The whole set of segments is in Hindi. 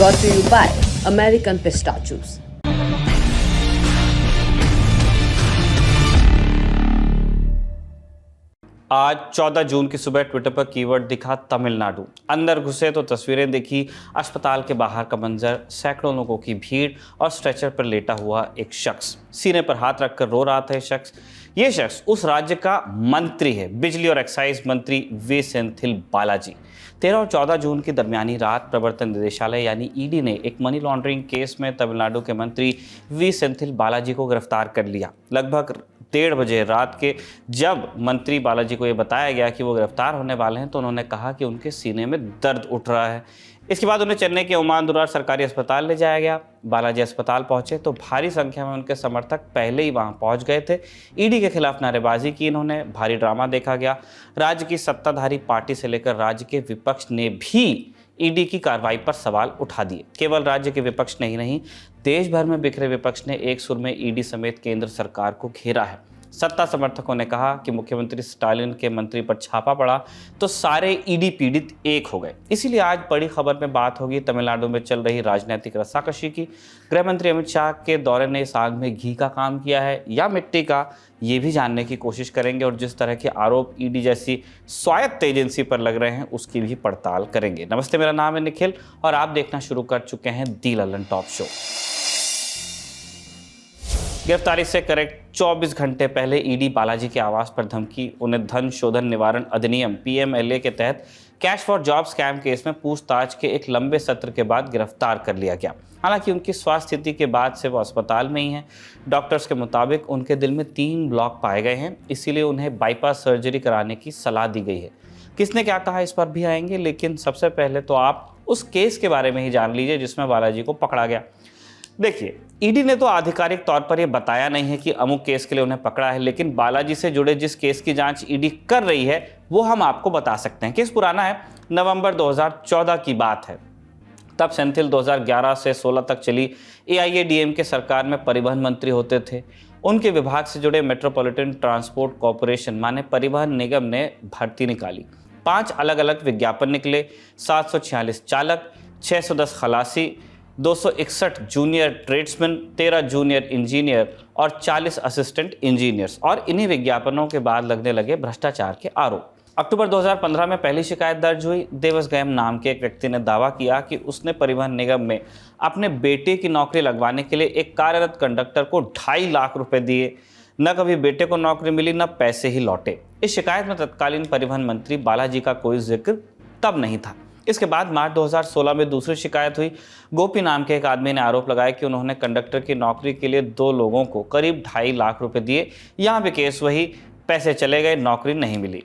brought to you by American Pistachios. आज 14 जून की सुबह ट्विटर पर कीवर्ड दिखा तमिलनाडु। अंदर घुसे तो तस्वीरें देखी, अस्पताल के बाहर का मंजर, सैकड़ों लोगों की भीड़ और स्ट्रेचर पर लेटा हुआ एक शख्स। सीने पर हाथ रखकर रो रहा था ये शख्स उस राज्य का मंत्री है, बिजली और एक्साइज मंत्री वी सेंथिल बालाजी। 13 और 14 जून की दरमियानी रात प्रवर्तन निदेशालय यानी ईडी ने एक मनी लॉन्ड्रिंग केस में तमिलनाडु के मंत्री वी सेंथिल बालाजी को गिरफ्तार कर लिया। लगभग 1:30 बजे रात के जब मंत्री बालाजी को ये बताया गया कि वो गिरफ्तार होने वाले हैं तो उन्होंने कहा कि उनके सीने में दर्द उठ रहा है। इसके बाद उन्हें चेन्नई के ओमान दुरार सरकारी अस्पताल ले जाया गया। बालाजी अस्पताल पहुंचे तो भारी संख्या में उनके समर्थक पहले ही वहां पहुंच गए थे। ईडी के खिलाफ नारेबाजी की इन्होंने, भारी ड्रामा देखा गया। राज्य की सत्ताधारी पार्टी से लेकर राज्य के विपक्ष ने भी ईडी की कार्रवाई पर सवाल उठा दिए। केवल राज्य के विपक्ष नहीं, देश भर में बिखरे विपक्ष ने एक सुर में ईडी समेत केंद्र सरकार को घेरा है। सत्ता समर्थकों ने कहा कि मुख्यमंत्री स्टालिन के मंत्री पर छापा पड़ा तो सारे ईडी पीड़ित एक हो गए। इसीलिए आज बड़ी खबर में बात होगी तमिलनाडु में चल रही राजनीतिक रस्साकशी की। गृह मंत्री अमित शाह के दौरे ने इस आग में घी का काम किया है या मिट्टी का, ये भी जानने की कोशिश करेंगे और जिस तरह के आरोप ईडी जैसी स्वायत्त एजेंसी पर लग रहे हैं उसकी भी पड़ताल करेंगे। नमस्ते, मेरा नाम है निखिल और आप देखना शुरू कर चुके हैं दी लल्लन टॉप शो। गिरफ्तारी से करेक्ट 24 घंटे पहले ईडी बालाजी के आवास पर धमकी, उन्हें धन शोधन निवारण अधिनियम पीएमएलए के तहत cash for job scam case में पूछताछ के एक लंबे सत्र के बाद गिरफ्तार कर लिया गया। हालांकि उनकी स्वास्थ्य स्थिति के बाद से वो अस्पताल में ही हैं। डॉक्टर्स के मुताबिक उनके दिल में 3 ब्लॉक पाए गए हैं, इसीलिए उन्हें बाईपास सर्जरी कराने की सलाह दी गई है। किसने क्या कहा इस पर भी आएंगे, लेकिन सबसे पहले तो आप उस केस के बारे में ही जान लीजिए जिसमें बालाजी को पकड़ा गया। देखिए, ईडी ने तो आधिकारिक तौर पर यह बताया नहीं है कि अमुक केस के लिए उन्हें पकड़ा है, लेकिन बालाजी से जुड़े जिस केस की जांच ईडी कर रही है वो हम आपको बता सकते हैं। केस पुराना है, नवंबर 2014 की बात है। तब सेंथिल 2011 से 16 तक चली एआईएडीएमके सरकार में परिवहन मंत्री होते थे। उनके विभाग से जुड़े मेट्रोपॉलिटन ट्रांसपोर्ट कॉरपोरेशन माने परिवहन निगम ने भर्ती निकाली। 5 अलग अलग विज्ञापन निकले। 746 चालक, 610 खलासी, 261 जूनियर ट्रेड्समैन, 13 जूनियर इंजीनियर और 40 असिस्टेंट इंजीनियर्स, और इन्हीं विज्ञापनों के बाद लगने लगे भ्रष्टाचार के आरोप। अक्टूबर 2015 में पहली शिकायत दर्ज हुई। देवस गयम नाम के एक व्यक्ति ने दावा किया कि उसने परिवहन निगम में अपने बेटे की नौकरी लगवाने के लिए एक कार्यरत कंडक्टर को 2.5 लाख रुपए दिए। न कभी बेटे को नौकरी मिली, न पैसे ही लौटे। इस शिकायत में तत्कालीन परिवहन मंत्री बालाजी का कोई जिक्र तब नहीं था। इसके बाद मार्च 2016 में दूसरी शिकायत हुई। गोपी नाम के एक आदमी ने आरोप लगाया कि उन्होंने कंडक्टर की नौकरी के लिए 2 लोगों को करीब 2.5 लाख रुपए दिए। यहाँ भी केस वही, पैसे चले गए, नौकरी नहीं मिली।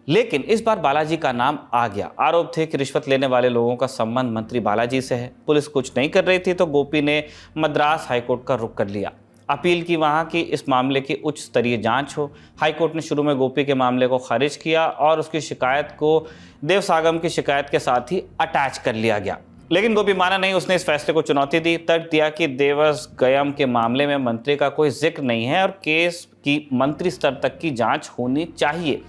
लेकिन इस बार बालाजी का नाम आ गया। आरोप थे कि रिश्वत लेने वाले लोगों का संबंध मंत्री बालाजी से है। पुलिस कुछ नहीं कर रही थी तो गोपी ने मद्रास हाईकोर्ट का रुख कर लिया। अपील की वहाँ की इस मामले की उच्च स्तरीय जांच हो। हाईकोर्ट ने शुरू में गोपी के मामले को खारिज किया और उसकी शिकायत को देवसागम की शिकायत के साथ ही अटैच कर लिया गया। लेकिन गोपी माना नहीं, उसने इस फैसले को चुनौती दी। तर्क दिया कि देवस गयम के मामले में मंत्री का कोई जिक्र नहीं है और केस की मंत्री स्तर तक की जाँच होनी चाहिए।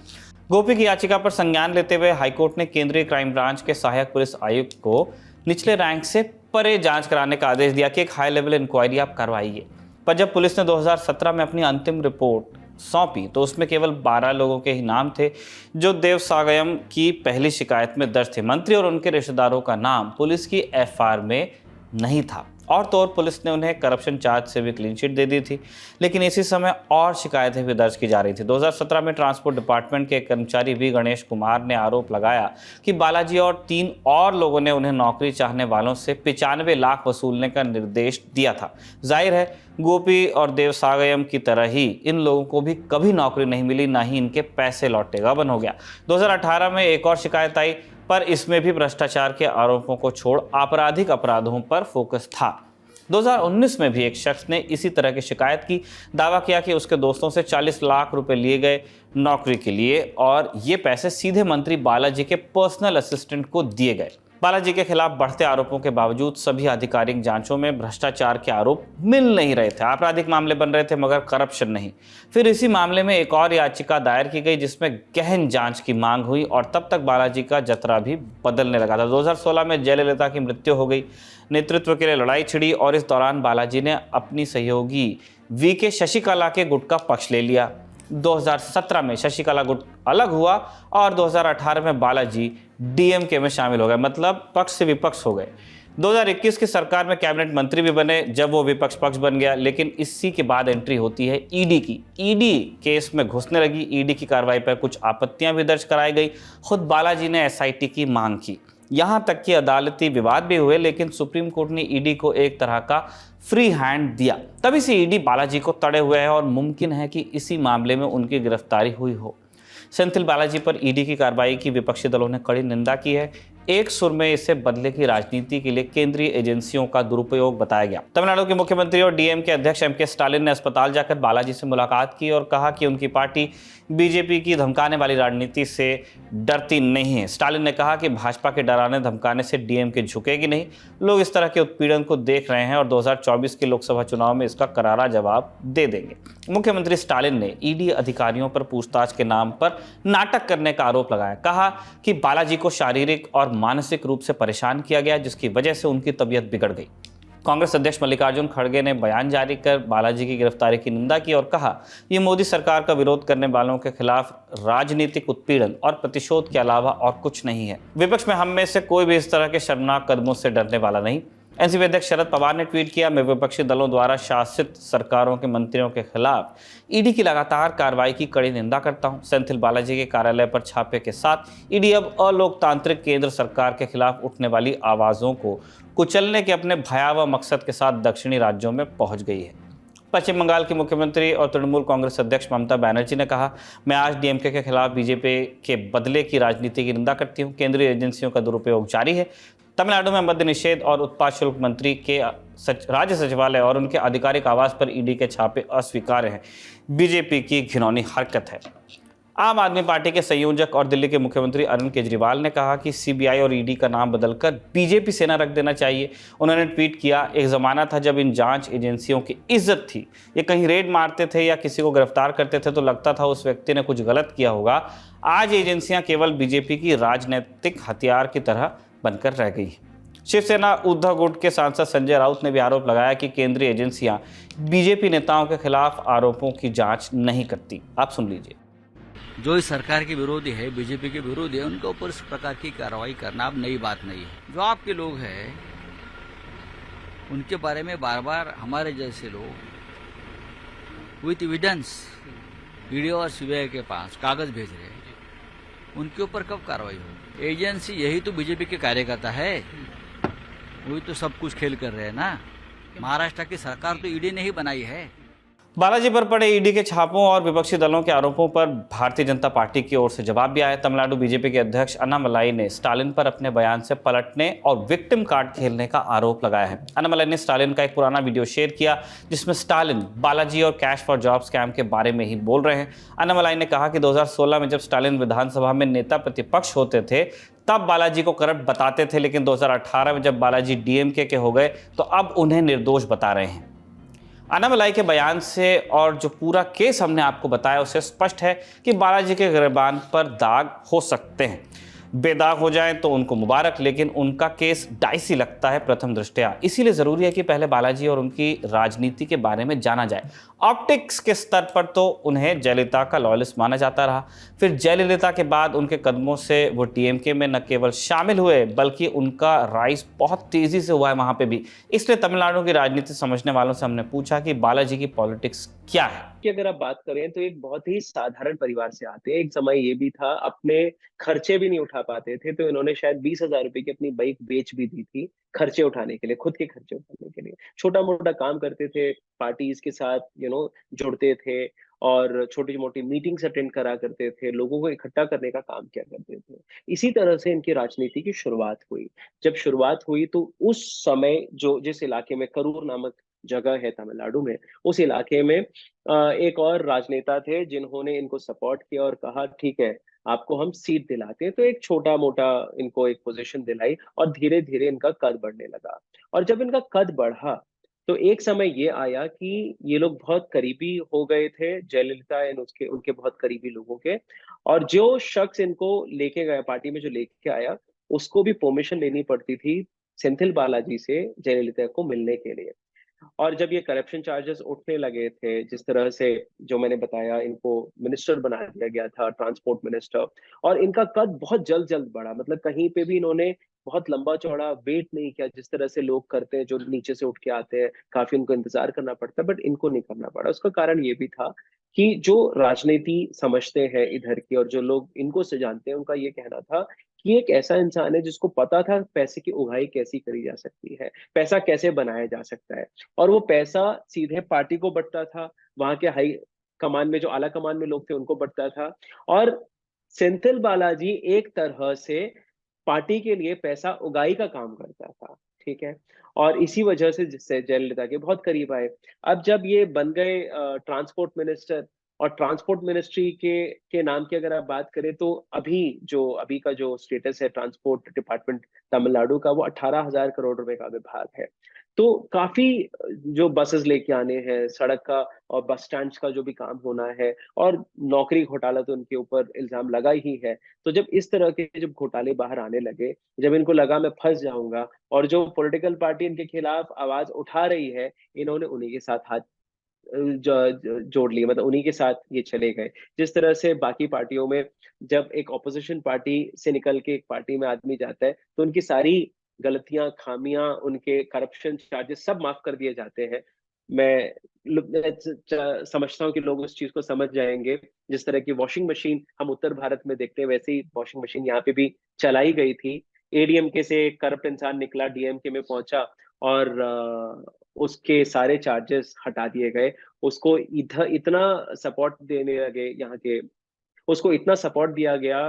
गोपी की याचिका पर संज्ञान लेते हुए हाईकोर्ट ने केंद्रीय क्राइम ब्रांच के सहायक पुलिस आयुक्त को निचले रैंक से परे जांच कराने का आदेश दिया कि एक हाई लेवल इंक्वायरी आप करवाइए। पर जब पुलिस ने 2017 में अपनी अंतिम रिपोर्ट सौंपी तो उसमें केवल 12 लोगों के ही नाम थे जो देवसागयम की पहली शिकायत में दर्ज थे। मंत्री और उनके रिश्तेदारों का नाम पुलिस की एफआईआर में नहीं था। और तो और पुलिस ने उन्हें करप्शन चार्ज से भी क्लीन चिट दे दी थी। लेकिन इसी समय और शिकायतें भी दर्ज की जा रही थी। 2017 में ट्रांसपोर्ट डिपार्टमेंट के कर्मचारी वी गणेश कुमार ने आरोप लगाया कि बालाजी और 3 और लोगों ने उन्हें नौकरी चाहने वालों से 95 लाख वसूलने का निर्देश दिया था। जाहिर है गोपी और देवसागयम की तरह ही इन लोगों को भी कभी नौकरी नहीं मिली, ना ही इनके पैसे लौटे। गबन हो गया। 2018 में एक और शिकायत आई, पर इसमें भी भ्रष्टाचार के आरोपों को छोड़ आपराधिक अपराधों पर फोकस था। 2019 में भी एक शख्स ने इसी तरह की शिकायत की। दावा किया कि उसके दोस्तों से 40 लाख रुपए लिए गए नौकरी के लिए और ये पैसे सीधे मंत्री बालाजी के पर्सनल असिस्टेंट को दिए गए। बालाजी के खिलाफ बढ़ते आरोपों के बावजूद सभी आधिकारिक जांचों में भ्रष्टाचार के आरोप मिल नहीं रहे थे। आपराधिक मामले बन रहे थे मगर करप्शन नहीं। फिर इसी मामले में एक और याचिका दायर की गई जिसमें गहन जांच की मांग हुई और तब तक बालाजी का जतरा भी बदलने लगा था। 2016 में जयललिता की मृत्यु हो गई, नेतृत्व के लिए लड़ाई छिड़ी और इस दौरान बालाजी ने अपनी सहयोगी वीके शशिकला के गुट का पक्ष ले लिया। 2017 में शशिकला गुट अलग हुआ और 2018 में बालाजी डीएमके में शामिल हो गए, मतलब पक्ष से विपक्ष हो गए। 2021 की सरकार में कैबिनेट मंत्री भी बने जब वो विपक्ष पक्ष बन गया। लेकिन इसी के बाद एंट्री होती है ईडी की। ईडी केस में घुसने लगी। ईडी की कार्रवाई पर कुछ आपत्तियां भी दर्ज कराई गई। खुद बालाजी ने एसआईटी की मांग की, यहां तक कि अदालती विवाद भी हुए, लेकिन सुप्रीम कोर्ट ने ईडी को एक तरह का फ्री हैंड दिया। तभी से ईडी बालाजी को तड़े हुए है और मुमकिन है कि इसी मामले में उनकी गिरफ्तारी हुई हो। सेंथिल बालाजी पर ईडी की कार्रवाई की विपक्षी दलों ने कड़ी निंदा की है। एक सुर में इसे बदले की राजनीति के लिए केंद्रीय एजेंसियों का दुरुपयोग बताया गया। तमिलनाडु के मुख्यमंत्री और डीएम के अध्यक्ष एमके स्टालिन ने अस्पताल जाकर बालाजी से मुलाकात की और कहा कि उनकी पार्टी बीजेपी की धमकाने वाली राजनीति से डरती नहीं है। स्टालिन ने कहा कि भाजपा के डराने धमकाने से डीएमके झुकेगी नहीं। लोग इस तरह के उत्पीड़न को देख रहे हैं और 2024 के लोकसभा चुनाव में इसका करारा जवाब दे देंगे। मुख्यमंत्री स्टालिन ने ईडी अधिकारियों पर पूछताछ के नाम पर नाटक करने का आरोप लगाया। कहा कि बालाजी को शारीरिक और मानसिक रूप से परेशान किया गया जिसकी वजह से उनकी तबीयत बिगड़ गई। कांग्रेस अध्यक्ष मल्लिकार्जुन खड़गे ने बयान जारी कर बालाजी की गिरफ्तारी की निंदा की और कहा यह मोदी सरकार का विरोध करने वालों के खिलाफ राजनीतिक उत्पीड़न और प्रतिशोध के अलावा और कुछ नहीं है। विपक्ष में हम में से कोई भी इस तरह के शर्मनाक कदमों से डरने वाला नहीं। एनसीपी अध्यक्ष शरद पवार ने ट्वीट किया, मैं विपक्षी दलों द्वारा शासित सरकारों के मंत्रियों के खिलाफ ईडी की लगातार कार्रवाई की कड़ी निंदा करता हूं। सेंथिल बालाजी के कार्यालय पर छापे के साथ ईडी अब अलोकतांत्रिक केंद्र सरकार के खिलाफ उठने वाली आवाजों को कुचलने के अपने भयावह मकसद के साथ दक्षिणी राज्यों में पहुंच गई है। पश्चिम बंगाल की मुख्यमंत्री और तृणमूल कांग्रेस अध्यक्ष ममता बनर्जी ने कहा, मैं आज डीएमके के खिलाफ बीजेपी के बदले की राजनीति की निंदा करती हूं। केंद्रीय एजेंसियों का दुरुपयोग जारी है। तमिलनाडु में मद्य निषेध और उत्पाद शुल्क मंत्री के राज्य सचिवालय और उनके आधिकारिक आवास पर ईडी के छापे अस्वीकार्य हैं। बीजेपी की घिनौनी हरकत है। आम आदमी पार्टी के संयोजक और दिल्ली के मुख्यमंत्री अरविंद केजरीवाल ने कहा कि सीबीआई और ईडी का नाम बदलकर बीजेपी सेना रख देना चाहिए। उन्होंने ट्वीट किया, एक ज़माना था जब इन जांच एजेंसियों की इज्जत थी। ये कहीं रेड मारते थे या किसी को गिरफ्तार करते थे तो लगता था उस व्यक्ति ने कुछ गलत किया होगा। आज एजेंसियां केवल बीजेपी की राजनीतिक हथियार की तरह बनकर रह गई। शिवसेना उद्धव गुट के सांसद संजय राउत ने भी आरोप लगाया कि केंद्रीय एजेंसियां बीजेपी नेताओं के खिलाफ आरोपों की जांच नहीं करती। आप सुन लीजिए। जो इस सरकार के विरोधी है, बीजेपी के विरोधी है, उनके ऊपर इस प्रकार की कार्रवाई करना अब नई बात नहीं है। जो आपके लोग हैं उनके बारे में बार बार हमारे जैसे लोग विथ एविडेंस ईडी और सीबीआई के पास कागज भेज रहे हैं, उनके ऊपर कब कार्रवाई होगी? एजेंसी यही तो बीजेपी के कार्यकर्ता है, वही तो सब कुछ खेल कर रहे हैं ना। महाराष्ट्र की सरकार तो ईडी ने ही बनाई है। बालाजी पर पड़े ईडी के छापों और विपक्षी दलों के आरोपों पर भारतीय जनता पार्टी की ओर से जवाब भी आया। तमिलनाडु बीजेपी के अध्यक्ष अन्नामलाई ने स्टालिन पर अपने बयान से पलटने और विक्टिम कार्ड खेलने का आरोप लगाया है। अन्नामलाई ने स्टालिन का एक पुराना वीडियो शेयर किया जिसमें स्टालिन बालाजी और कैश फॉर जॉब स्कैम के बारे में ही बोल रहे हैं। अन्नामलाई ने कहा कि 2016 में जब स्टालिन विधानसभा में नेता प्रतिपक्ष होते थे तब बालाजी को करप्ट बताते थे, लेकिन 2018 में जब बालाजी डीएमके के हो गए तो अब उन्हें निर्दोष बता रहे हैं। अन्नामलाई के बयान से और जो पूरा केस हमने आपको बताया उससे स्पष्ट है कि बालाजी के गिरबान पर दाग हो सकते हैं। बेदाग हो जाएं तो उनको मुबारक, लेकिन उनका केस डाइसी लगता है प्रथम दृष्टया। इसीलिए ज़रूरी है कि पहले बालाजी और उनकी राजनीति के बारे में जाना जाए। ऑप्टिक्स के स्तर पर तो उन्हें जयललिता का लॉयलिस्ट माना जाता रहा, फिर जयललिता के बाद उनके कदमों से वो डीएमके में न केवल शामिल हुए बल्कि उनका राइज बहुत तेज़ी से हुआ है वहाँ पे भी। इसलिए तमिलनाडु की राजनीति समझने वालों से हमने पूछा कि बालाजी की पॉलिटिक्स क्या है। कि अगर आप बात करें तो एक बहुत ही साधारण परिवार से आते हैं। एक समय ये भी था अपने खर्चे भी नहीं उठा पाते थे, तो इन्होंने शायद 20,000 रुपए की अपनी बाइक बेच भी दी थी खर्चे उठाने के लिए, खुद के खर्चे उठाने के लिए। छोटा मोटा काम करते थे, पार्टीज के साथ जुड़ते थे और छोटी मोटी मीटिंग्स अटेंड करा करते थे, लोगों को इकट्ठा करने का काम किया करते थे। इसी तरह से इनकी राजनीति की शुरुआत हुई। जब शुरुआत हुई तो उस समय जो जिस इलाके में करूर नामक जगह है तमिलनाडु में, उस इलाके में एक और राजनेता थे जिन्होंने इनको सपोर्ट किया और कहा ठीक है, आपको हम सीट दिलाते हैं। तो एक छोटा मोटा इनको एक पोजीशन दिलाई और धीरे धीरे इनका कद बढ़ने लगा। और जब इनका कद बढ़ा तो एक समय ये आया कि ये लोग बहुत करीबी हो गए थे जयललिता एंड उसके उनके बहुत करीबी लोगों के। और जो शख्स इनको लेके गया, पार्टी में जो लेके आया, उसको भी परमिशन लेनी पड़ती थी सेंथिल बालाजी से जयललिता को मिलने के लिए। और जब ये करप्शन चार्जेस उठने लगे थे, जिस तरह से जो मैंने बताया, इनको मिनिस्टर बना दिया गया था, ट्रांसपोर्ट मिनिस्टर, और इनका कद बहुत जल्द जल्द बढ़ा। मतलब कहीं पे भी इन्होंने बहुत लंबा चौड़ा वेट नहीं किया, जिस तरह से लोग करते हैं जो नीचे से उठ के आते हैं, काफी उनको इंतजार करना पड़ता है, बट इनको नहीं करना पड़ा। उसका कारण ये भी था कि जो राजनीति समझते हैं इधर की और जो लोग इनको से जानते हैं, उनका ये कहना था कि एक ऐसा इंसान है जिसको पता था पैसे की उगाही कैसी करी जा सकती है, पैसा कैसे बनाया जा सकता है। और वो पैसा सीधे पार्टी को बंटता था, वहां के हाई कमान में जो आला कमान में लोग थे उनको बंटता था। और सेंथिल बालाजी एक तरह से पार्टी के लिए पैसा उगाही का काम करता था। ठीक है। और इसी वजह से जिससे जयललिता के बहुत करीब आए। अब जब ये बन गए ट्रांसपोर्ट मिनिस्टर, और ट्रांसपोर्ट मिनिस्ट्री के नाम की अगर आप बात करें तो अभी का जो स्टेटस है ट्रांसपोर्ट डिपार्टमेंट तमिलनाडु का, वो 18,000 करोड़ रुपए का विभाग है। तो काफी जो बसेस लेके आने हैं, सड़क का और बस स्टैंड का जो भी काम होना है, और नौकरी घोटाला तो उनके ऊपर इल्जाम लगा ही है। तो जब इस तरह के जब घोटाले बाहर आने लगे, जब इनको लगा मैं फंस जाऊंगा, और जो पॉलिटिकल पार्टी इनके खिलाफ आवाज उठा रही है, इन्होंने उन्हीं के साथ हाथ जोड़ लिए, मतलब उन्हीं के साथ ये चले गए। जिस तरह से बाकी पार्टियों में जब एक ऑपोजिशन पार्टी से निकल के एक पार्टी में आदमी जाता है, तो उनकी सारी गलतियां, खामियां, उनके करप्शन चार्जेस सब माफ कर दिए जाते हैं। मैं समझता हूँ कि लोग उस चीज को समझ जाएंगे। जिस तरह की वॉशिंग मशीन हम उत्तर भारत में देखते हैं, वैसे ही वॉशिंग मशीन यहाँ पे भी चलाई गई थी। एडीएमके से एक करप्ट इंसान निकला, डीएमके में पहुंचा, और उसके सारे चार्जेस हटा दिए गए। उसको इधर इतना सपोर्ट देने लगे यहाँ के, उसको इतना सपोर्ट दिया गया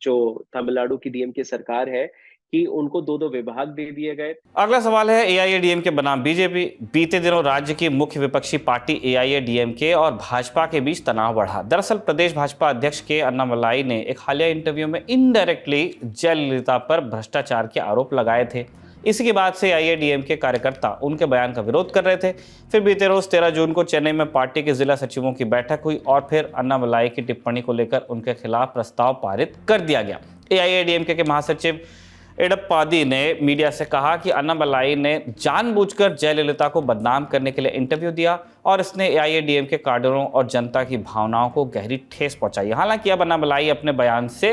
जो तमिलनाडु की डीएमके सरकार है, कि उनको दो दो विभाग दे दिए गए। अगला सवाल है एआईएडीएमके बनाम बीजेपी। बीते दिनों राज्य की मुख्य विपक्षी पार्टी एआईएडीएमके और भाजपा के बीच तनाव बढ़ा। दरअसल प्रदेश भाजपा अध्यक्ष के अन्नामलाई ने एक हालिया इंटरव्यू में इनडायरेक्टली जयललिता पर भ्रष्टाचार के आरोप लगाए थे। इसी के बाद से एआईएडीएमके कार्यकर्ता उनके बयान का विरोध कर रहे थे। फिर बीते रोज 13 जून को चेन्नई में पार्टी के जिला सचिवों की बैठक हुई और फिर अन्नामलाई की टिप्पणी को लेकर उनके खिलाफ प्रस्ताव पारित कर दिया गया। एआईएडीएमके के महासचिव एडप्पादी ने मीडिया से कहा कि अन्नामलाई ने जानबूझकर जयललिता को बदनाम करने के लिए इंटरव्यू दिया और इसने एआईएडीएमके के काडरों और जनता की भावनाओं को गहरी ठेस पहुंचाई। हालांकि अब अन्नामलाई अपने बयान से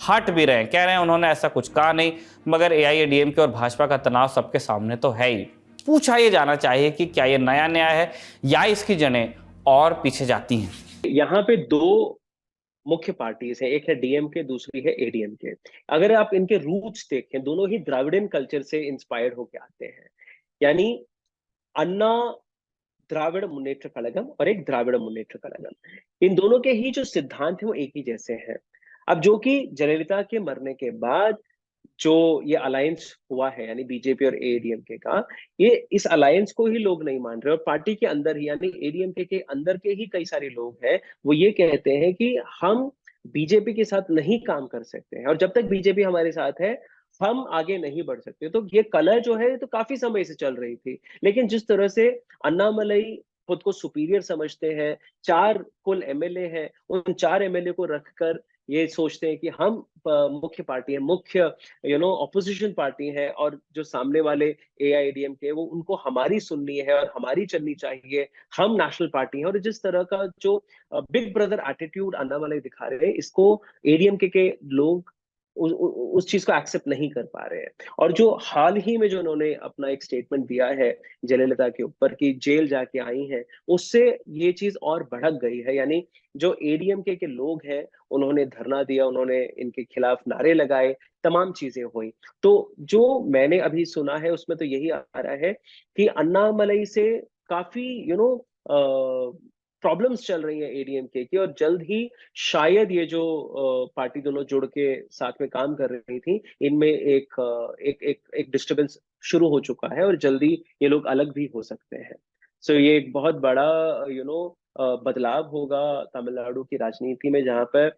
हट भी रहे हैं, कह रहे हैं उन्होंने ऐसा कुछ कहा नहीं, मगर एआईएडीएमके और भाजपा का तनाव सबके सामने तो है ही। पूछा ये जाना चाहिए कि क्या ये नया नया है या इसकी जड़ें और पीछे जाती हैं। यहाँ पे दो मुख्य पार्टीज है, एक है डीएमके, दूसरी है एडीएमके। अगर आप इनके रूट्स देखें, दोनों ही द्राविडियन कल्चर से इंस्पायर्ड होके आते हैं। यानी अन्ना द्राविड़ मुन्नेत्र कड़गम और एक द्राविड़ मुन्नेत्र कड़गम, इन दोनों के ही जो सिद्धांत हैं वो एक ही जैसे हैं। अब जो कि जयललिता के मरने के बाद जो ये अलायंस हुआ है, यानी बीजेपी और एडीएमके का, ये इस अलायंस को ही लोग नहीं मान रहे। और पार्टी के अंदर ही, यानी एडीएमके के अंदर के ही कई सारे लोग हैं, वो ये कहते हैं कि हम बीजेपी के साथ नहीं काम कर सकते हैं, और जब तक बीजेपी हमारे साथ है हम आगे नहीं बढ़ सकते। तो ये कलह जो है तो काफी समय से चल रही थी। लेकिन जिस तरह से अन्नामलई खुद को सुपीरियर समझते हैं, 4 कुल एमएलए हैं, उन 4 एमएलए को रखकर ये सोचते हैं कि हम मुख्य पार्टी है, मुख्य ऑपोजिशन पार्टी है, और जो सामने वाले एआईएडीएमके वो उनको हमारी सुननी है और हमारी चलनी चाहिए, हम नेशनल पार्टी है। और जिस तरह का जो बिग ब्रदर एटीट्यूड अन्नामलई दिखा रहे हैं, इसको एडीएमके के लोग उस चीज को एक्सेप्ट नहीं कर पा रहे हैं। और जो हाल ही में जो उन्होंने अपना एक स्टेटमेंट दिया है जयललिता के ऊपर कि जेल जाके आई हैं, उससे ये चीज और भड़क गई है। यानी जो एडीएमके के लोग हैं, उन्होंने धरना दिया, उन्होंने इनके खिलाफ नारे लगाए, तमाम चीजें हुई। तो जो मैंने अभी सुना है उसमें तो यही आ रहा है कि अन्नामलई से काफी प्रॉब्लम्स चल रही हैं एडीएमके की, और जल्द ही शायद ये जो पार्टी दोनों जुड़ के साथ में काम कर रही थी, इनमें एक डिस्टरबेंस शुरू हो चुका है, और जल्दी ये लोग अलग भी हो सकते हैं। सो ये एक बहुत बड़ा बदलाव होगा तमिलनाडु की राजनीति में, जहां पर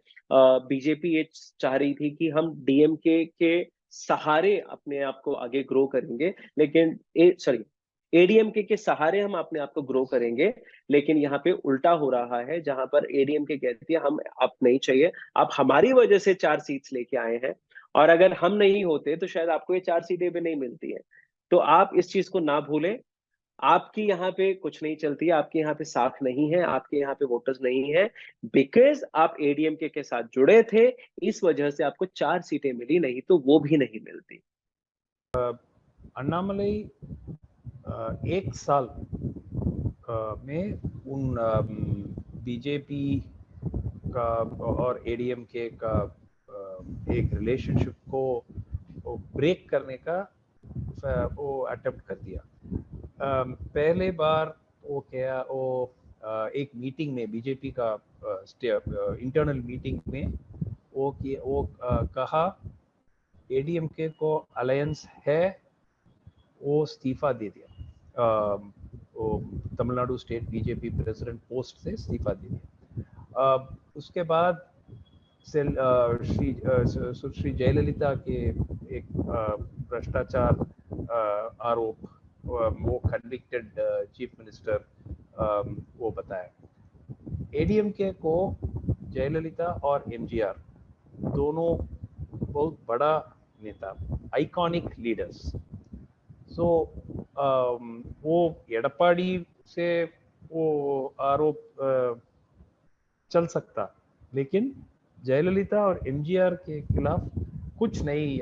बीजेपी ये चाह रही थी कि हम डीएमके के सहारे अपने आप को आगे ग्रो करेंगे, लेकिन सॉरी, एडीएमके के सहारे हम अपने आप को ग्रो करेंगे। लेकिन यहाँ पे उल्टा हो रहा है, जहां पर एडीएमके कहती है हम आप नहीं चाहिए, आप हमारी वजह से 4 सीट्स लेके आए हैं, और अगर हम नहीं होते तो शायद आपको ये 4 सीटें भी नहीं मिलती है। तो आप इस चीज को ना भूलें। आपकी यहाँ पे कुछ नहीं चलती है, आपके यहाँ पे साख नहीं है, आपके यहाँ पे वोटर्स नहीं है, बिकॉज आप एडीएमके के साथ जुड़े थे, इस वजह से आपको 4 सीटें मिली, नहीं तो वो भी नहीं मिलती। अन्नामलई एक साल में उन बीजेपी का और एडीएमके का एक रिलेशनशिप को ब्रेक करने का वो अटेम्प्ट कर दिया। पहले बार वो एक मीटिंग में, बीजेपी का इंटरनल मीटिंग में वो कहा एडीएमके को अलायंस है, वो इस्तीफा दे दिया, वो Tamil Nadu state BJP president post से इस्तीफा दे दिया। उसके बाद सुश्री जयललिता के एक भ्रष्टाचार आरोप, वो कन्विक्टेड चीफ मिनिस्टर वो बताया। एडीएमके को जयललिता और एमजीआर दोनों बहुत बड़ा नेता, आइकॉनिक लीडर्स। सो वो एडपाड़ी से वो आरोप चल सकता, लेकिन जयललिता और एमजीआर के खिलाफ कुछ नहीं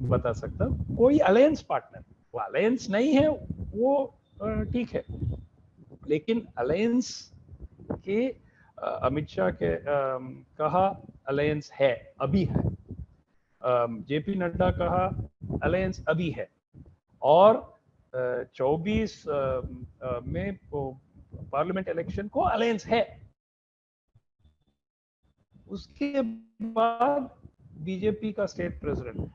बता सकता कोई अलायंस पार्टनर। वो अलायंस नहीं है, वो ठीक है, लेकिन अलायंस के अमित शाह के कहा अलायंस है, अभी है। जेपी नड्डा कहा अलायंस अभी है, और 24 में पार्लियामेंट इलेक्शन को अलायंस है। उसके बाद बीजेपी का स्टेट प्रेसिडेंट,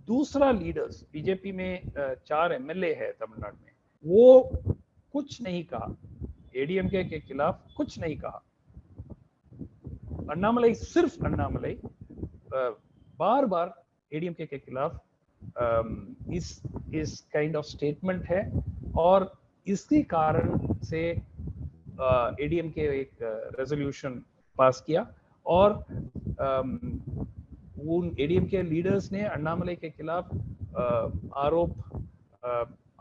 दूसरा लीडर्स, बीजेपी में 4 एमएलए है तमिलनाडु में, वो कुछ नहीं कहा, एडीएमके के खिलाफ कुछ नहीं कहा। अन्नामलई, सिर्फ अन्नामलई बार बार एडीएमके के खिलाफ इस काइंड ऑफ स्टेटमेंट है, और इसके कारण से एडीएमके एक रेजोल्यूशन पास किया, और उन एडीएमके लीडर्स ने अन्नामलई के खिलाफ आरोप,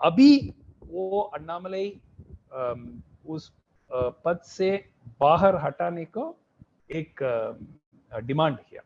अभी वो अन्नामलई उस पद से बाहर हटाने को एक डिमांड किया।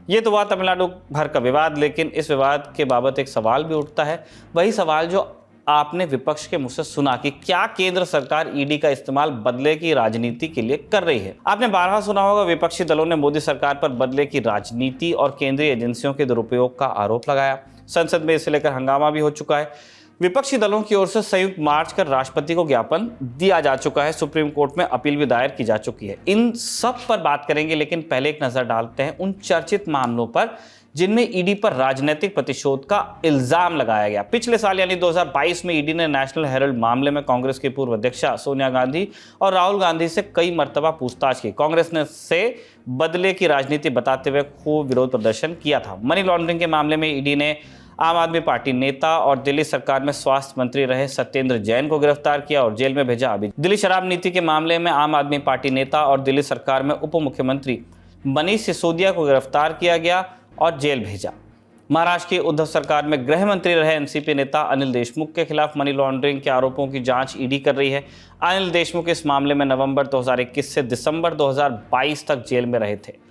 ये तो हुआ तमिलनाडु भर का विवाद, लेकिन इस विवाद के बाबत एक सवाल भी उठता है, वही सवाल जो आपने विपक्ष के मुंह से सुना कि क्या केंद्र सरकार ईडी का इस्तेमाल बदले की राजनीति के लिए कर रही है। आपने बारहा सुना होगा, विपक्षी दलों ने मोदी सरकार पर बदले की राजनीति और केंद्रीय एजेंसियों के दुरुपयोग का आरोप लगाया। संसद में इसे लेकर हंगामा भी हो चुका है। विपक्षी दलों की ओर से संयुक्त मार्च कर राष्ट्रपति को ज्ञापन दिया जा चुका है, सुप्रीम कोर्ट में अपील भी दायर की जा चुकी है। इन सब पर बात करेंगे, लेकिन पहले एक नजर डालते हैं उन चर्चित मामलों पर जिनमें ईडी पर राजनीतिक प्रतिशोध का इल्जाम लगाया गया। पिछले साल यानी 2022 में ईडी ने नेशनल हेराल्ड मामले में कांग्रेस की पूर्व अध्यक्षा सोनिया गांधी और राहुल गांधी से कई मर्तबा पूछताछ की। कांग्रेस ने से बदले की राजनीति बताते हुए खूब विरोध प्रदर्शन किया था। मनी लॉन्ड्रिंग के मामले में ईडी ने आम आदमी पार्टी नेता और दिल्ली सरकार में स्वास्थ्य मंत्री रहे सत्येंद्र जैन को गिरफ्तार किया और जेल में भेजा। अभी दिल्ली शराब नीति के मामले में आम आदमी पार्टी नेता और दिल्ली सरकार में उप मुख्यमंत्री मनीष सिसोदिया को गिरफ्तार किया गया और जेल भेजा। महाराष्ट्र की उद्धव सरकार में गृह मंत्री रहे एनसीपी नेता अनिल देशमुख के खिलाफ मनी लॉन्ड्रिंग के आरोपों की जांच ईडी कर रही है। अनिल देशमुख इस मामले में नवंबर 2021 से दिसंबर 2022 तक जेल में रहे थे।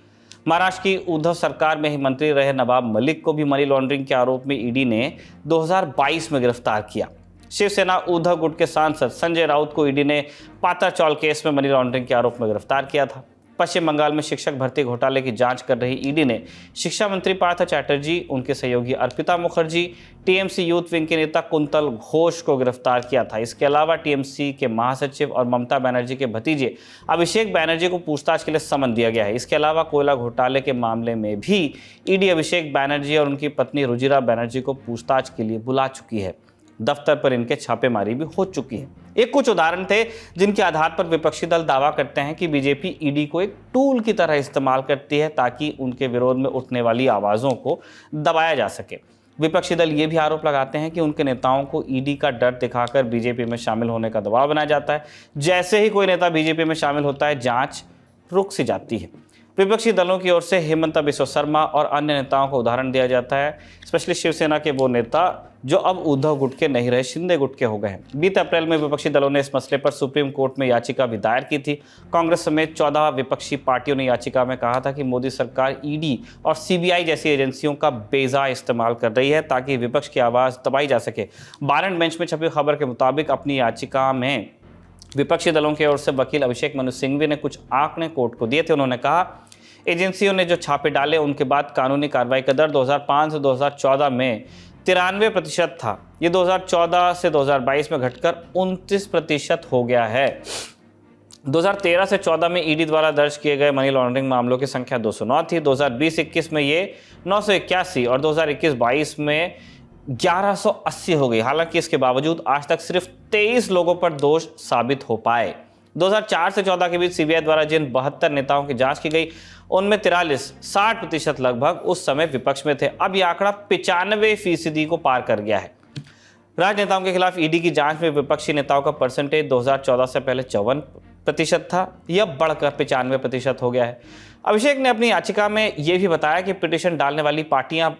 महाराष्ट्र की उद्धव सरकार में ही मंत्री रहे नवाब मलिक को भी मनी लॉन्ड्रिंग के आरोप में ईडी ने 2022 में गिरफ्तार किया। शिवसेना उद्धव गुट के सांसद संजय राउत को ईडी ने पाताचौल केस में मनी लॉन्ड्रिंग के आरोप में गिरफ्तार किया था। पश्चिम बंगाल में शिक्षक भर्ती घोटाले की जांच कर रही ईडी ने शिक्षा मंत्री पार्थ चैटर्जी, उनके सहयोगी Arpita Mukherjee, TMC youth wing के नेता कुंतल घोष को गिरफ्तार किया था। इसके अलावा टीएमसी के महासचिव और ममता बनर्जी के भतीजे अभिषेक बैनर्जी को पूछताछ के लिए समन दिया गया है। इसके अलावा कोयला घोटाले के मामले में भी ईडी अभिषेक बैनर्जी और उनकी पत्नी रुजिरा बैनर्जी को पूछताछ के लिए बुला चुकी है। दफ्तर पर इनके छापेमारी भी हो चुकी है। ये कुछ उदाहरण थे जिनके आधार पर विपक्षी दल दावा करते हैं कि बीजेपी ईडी को एक टूल की तरह इस्तेमाल करती है ताकि उनके विरोध में उठने वाली आवाज़ों को दबाया जा सके। विपक्षी दल ये भी आरोप लगाते हैं कि उनके नेताओं को ईडी का डर दिखाकर बीजेपी में शामिल होने का दबाव बनाया जाता है। जैसे ही कोई नेता बीजेपी में शामिल होता है, जांच रुक सी जाती है। विपक्षी दलों की ओर से हेमंत बिस्वा शर्मा और अन्य नेताओं को उदाहरण दिया जाता है, स्पेशली शिवसेना के वो नेता जो अब उद्धव गुट के नहीं रहे, शिंदे गुट के हो गए हैं। बीते अप्रैल में विपक्षी दलों ने इस मसले पर सुप्रीम कोर्ट में याचिका भी दायर की थी। कांग्रेस समेत 14 विपक्षी पार्टियों ने याचिका में कहा था कि मोदी सरकार ईडी और सीबीआई जैसी एजेंसियों का बेजा इस्तेमाल कर रही है ताकि विपक्ष की आवाज़ दबाई जा सके। बारंट बेंच में छपी खबर के मुताबिक अपनी याचिका में विपक्षी दलों की ओर से वकील अभिषेक मनु सिंघवी ने कुछ आंकड़े कोर्ट को दिए थे। उन्होंने कहा, एजेंसियों ने जो छापे डाले उनके बाद कानूनी कार्रवाई का दर 2005 से 2014 में 93% था। ये 2014 से 2022 में घटकर 29% हो गया है। 2013 से 14 में ईडी द्वारा दर्ज किए गए मनी लॉन्ड्रिंग मामलों की संख्या 209 थी। 2020-21 में ये 981 और 2021-22 में 1180 हो गई। हालांकि इसके बावजूद आज तक सिर्फ 23 लोगों पर दोष साबित हो पाए। 2004 से 14 के बीच सीबीआई द्वारा जिन 72 नेताओं की जांच की गई, उनमें 43-60% लगभग उस समय विपक्ष में थे। अब यह आंकड़ा 95% को पार कर गया है। राजनेताओं के खिलाफ ईडी की जांच में विपक्षी नेताओं का परसेंटेज 2014 से पहले 54% था, यह बढ़कर 95% हो गया है। अभिषेक ने अपनी याचिका में यह भी बताया कि पिटीशन डालने वाली पार्टियां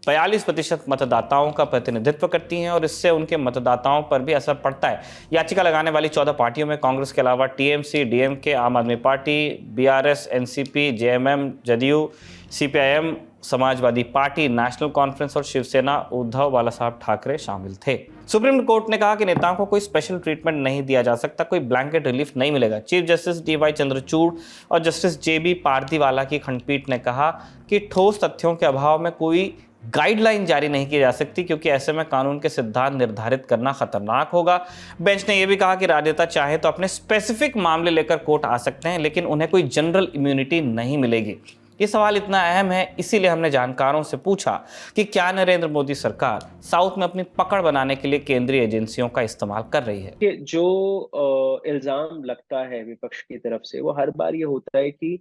42% मतदाताओं का प्रतिनिधित्व करती हैं और इससे उनके मतदाताओं पर भी असर पड़ता है। याचिका लगाने वाली 14 पार्टियों में कांग्रेस के अलावा टीएमसी, डीएमके, आम आदमी party, BRS, NCP, JMM, JDU, CPIM, Samajwadi party, national conference और शिवसेना उद्धव बाला साहब ठाकरे शामिल थे। सुप्रीम कोर्ट ने कहा कि नेताओं को कोई स्पेशल ट्रीटमेंट नहीं दिया जा सकता, कोई ब्लैंकेट रिलीफ नहीं मिलेगा। चीफ जस्टिस डीवाई चंद्रचूड़ और जस्टिस जेबी पारदीवाला की खंडपीठ ने कहा कि ठोस तथ्यों के अभाव में कोई गाइडलाइन जारी नहीं की जा सकती, क्योंकि ऐसे में कानून के सिद्धांत निर्धारित करना खतरनाक होगा। बेंच ने यह भी कहा कि राजनेता चाहे तो अपने स्पेसिफिक मामले लेकर कोर्ट आ सकते हैं, लेकिन उन्हें कोई जनरल इम्यूनिटी नहीं मिलेगी। ये सवाल इतना अहम है, इसीलिए हमने जानकारों से पूछा कि क्या नरेंद्र मोदी सरकार साउथ में अपनी पकड़ बनाने के लिए केंद्रीय एजेंसियों का इस्तेमाल कर रही है। कि जो इल्जाम लगता है विपक्ष की तरफ से, वो हर बार ये होता है कि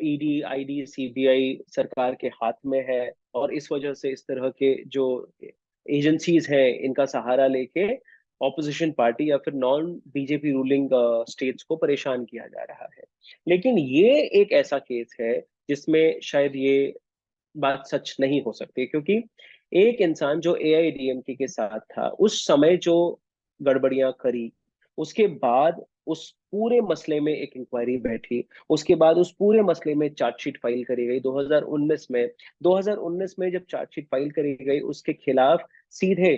ईडी, आईडी, सीबीआई सरकार के हाथ में है और इस वजह से इस तरह के जो एजेंसीज हैं इनका सहारा लेके ऑपोजिशन पार्टी या फिर नॉन बीजेपी रूलिंग स्टेट्स को परेशान किया जा रहा है। लेकिन ये एक ऐसा केस है जिसमें शायद ये बात सच नहीं हो सकती, क्योंकि एक इंसान जो एआईएडीएमके के साथ था उस समय जो गड़बड़ियां करी, उसके बाद उस पूरे मसले में एक इंक्वायरी बैठी, उसके बाद उस पूरे मसले में चार्जशीट फाइल करी गई 2019 में। 2019 में जब चार्जशीट फाइल करी गई, उसके खिलाफ सीधे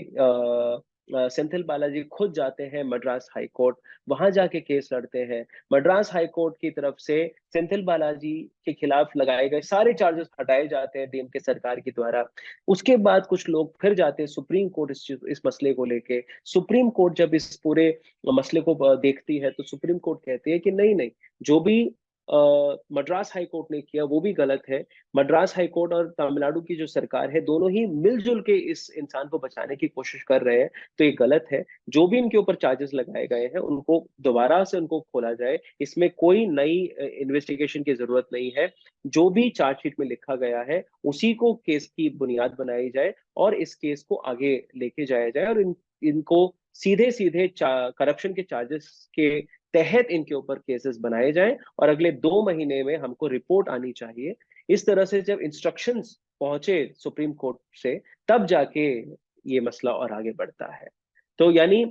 सेंथिल बालाजी खुद जाते हैं मद्रास हाई कोर्ट, वहां जाके केस लड़ते हैं। मद्रास हाई कोर्ट की तरफ से सेंथिल बालाजी के खिलाफ लगाए गए सारे चार्जेस हटाए जाते हैं डीएमके सरकार के द्वारा। उसके बाद कुछ लोग फिर जाते हैं सुप्रीम कोर्ट इस मसले को लेके। सुप्रीम कोर्ट जब इस पूरे मसले को देखती है तो सुप्रीम कोर्ट कहती है कि नहीं नहीं, जो भी मद्रास हाई कोर्ट ने किया वो भी गलत है। मद्रास हाई कोर्ट और तमिलनाडु की जो सरकार है, दोनों ही मिलजुल के इस इंसान को बचाने की कोशिश कर रहे हैं, तो ये गलत है। जो भी इनके ऊपर चार्जेस लगाए गए हैं उनको दोबारा से उनको खोला जाए, इसमें कोई नई इन्वेस्टिगेशन की जरूरत नहीं है। जो भी चार्जशीट में लिखा गया है उसी को केस की बुनियाद बनाई जाए और इस केस को आगे लेके जाया जाए और इनको सीधे सीधे करप्शन के चार्जेस के तहत इनके ऊपर केसेस बनाए जाएं और अगले 2 महीने में हमको रिपोर्ट आनी चाहिए। इस तरह से जब इंस्ट्रक्शंस पहुंचे सुप्रीम कोर्ट से, तब जाके ये मसला और आगे बढ़ता है। तो यानी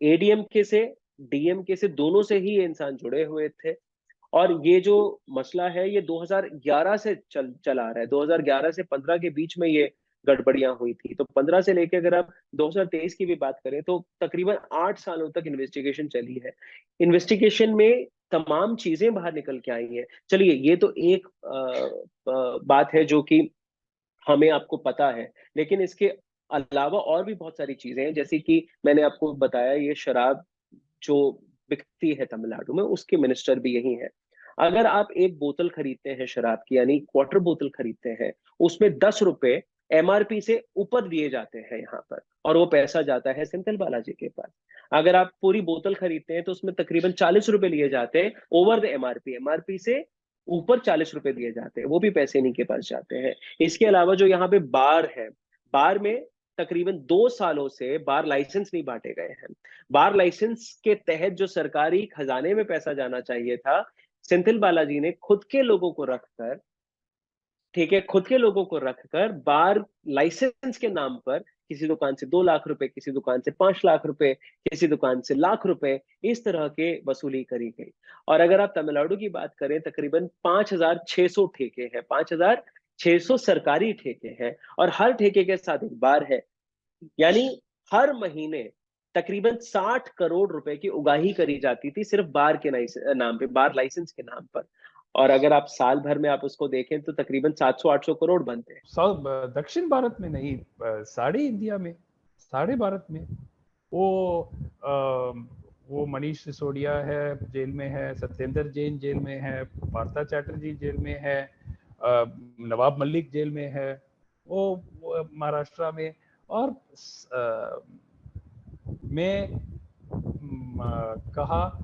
एडीएमके से, डीएमके से, दोनों से ही ये इंसान जुड़े हुए थे और ये जो मसला है ये 2011 से चला आ रहा है। 2011 से 15 के बीच में ये गड़बड़ियां हुई थी। तो 15 से लेकर अगर आप 2023 की भी बात करें तो तकरीबन 8 सालों तक इन्वेस्टिगेशन चली है। इन्वेस्टिगेशन में तमाम चीजें बाहर निकल के आई हैं। चलिए, ये तो एक बात है जो कि हमें आपको पता है, लेकिन इसके अलावा और भी बहुत सारी चीजें हैं। जैसे कि मैंने आपको बताया, ये शराब जो बिकती है तमिलनाडु में, उसके मिनिस्टर भी यही है। अगर आप एक बोतल खरीदते हैं शराब की, यानी क्वार्टर बोतल खरीदते हैं, उसमें 10 रुपए एमआरपी से ऊपर दिए जाते हैं यहाँ पर। और वो पैसा जाता है सेंथिल बालाजी के पास। अगर आप पूरी बोतल खरीदते हैं तो उसमें तकरीबन 40 रुपए लिए जाते हैं ओवर द एमआरपी, एमआरपी से ऊपर 40 रुपए दिए जाते हैं, वो भी पैसे इन्हीं के पास जाते हैं। इसके अलावा जो यहाँ पे बार है, बार में तकरीबन 2 सालों से बार लाइसेंस नहीं बांटे गए हैं। बार लाइसेंस के तहत जो सरकारी खजाने में पैसा जाना चाहिए था, सेंथिल बालाजी ने खुद के लोगों को रखकर, ठीक है, खुद के लोगों को रखकर बार लाइसेंस के नाम पर किसी दुकान से 2 लाख रुपए, किसी दुकान से 5 लाख रुपए, किसी दुकान से लाख रुपए, इस तरह के वसूली करी गई। और अगर आप तमिलनाडु की बात करें, तकरीबन 5,600 ठेके हैं, 5,600 सरकारी ठेके हैं, और हर ठेके के साथ एक बार है। यानी हर महीने तकरीबन 60 करोड़ रुपए की उगाही करी जाती थी सिर्फ बार के नाम पे, बार लाइसेंस के नाम पर। और अगर आप साल भर में आप उसको देखें तो तकरीबन 700-800 करोड़ बनते हैं। सब दक्षिण भारत में नहीं, सारे इंडिया में, सारे भारत में। वो मनीष सिसोदिया है जेल में है, सत्येंद्र जैन जेल में है, पार्था चैटर्जी जेल में है, नवाब मलिक जेल में है, वो महाराष्ट्र में। और मैं कहा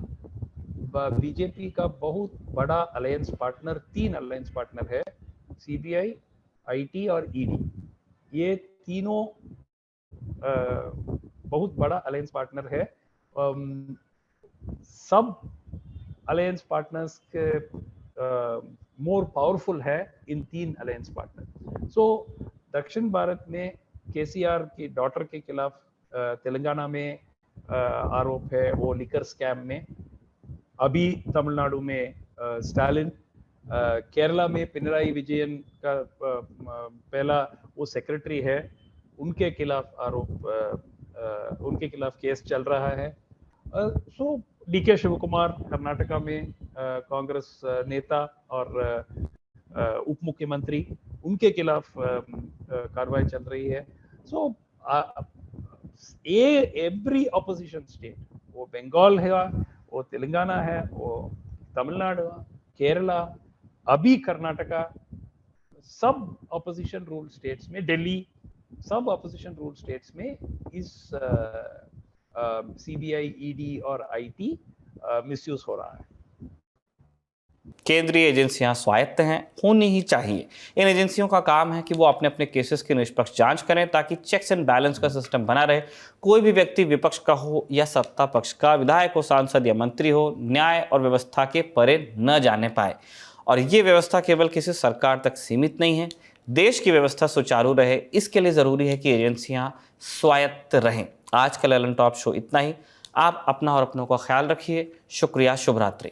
बीजेपी का बहुत बड़ा अलायंस पार्टनर, 3 अलायंस पार्टनर है, सीबीआई, आईटी और ईडी। ये तीनों बहुत बड़ा अलायंस पार्टनर है। सब अलायंस पार्टनर्स के मोर पावरफुल है इन 3 अलायंस पार्टनर। सो दक्षिण भारत में केसीआर की डॉटर के खिलाफ तेलंगाना में आरोप है वो लिकर स्कैम में। अभी तमिलनाडु में स्टालिन, केरला में पिनराई विजयन का पहला वो सेक्रेटरी है, उनके खिलाफ आरोप, उनके खिलाफ केस चल रहा है। सो डीके शिवकुमार कर्नाटका में कांग्रेस नेता और उप मुख्यमंत्री, उनके खिलाफ कार्रवाई चल रही है। सो एवरी ऑपोजिशन स्टेट, वो बंगाल है, वो तेलंगाना है, वो तमिलनाडु, केरला, अभी कर्नाटका, सब ऑपोजिशन रूल स्टेट्स में, दिल्ली, सब ऑपोजिशन रूल स्टेट्स में इस सीबीआई, ईडी और आईटी मिसयूज हो रहा है। केंद्रीय एजेंसियां स्वायत्त हैं, होनी ही चाहिए। इन एजेंसियों का काम है कि वो अपने अपने केसेस की निष्पक्ष जांच करें ताकि चेक्स एंड बैलेंस का सिस्टम बना रहे। कोई भी व्यक्ति विपक्ष का हो या सत्ता पक्ष का, विधायक हो, सांसद या मंत्री हो, न्याय और व्यवस्था के परे न जाने पाए। और ये व्यवस्था केवल किसी सरकार तक सीमित नहीं है, देश की व्यवस्था सुचारू रहे, इसके लिए ज़रूरी है कि एजेंसियां स्वायत्त रहें। आज का ललन टॉप शो इतना ही। आप अपना और अपनों का ख्याल रखिए। शुक्रिया, शुभ रात्रि।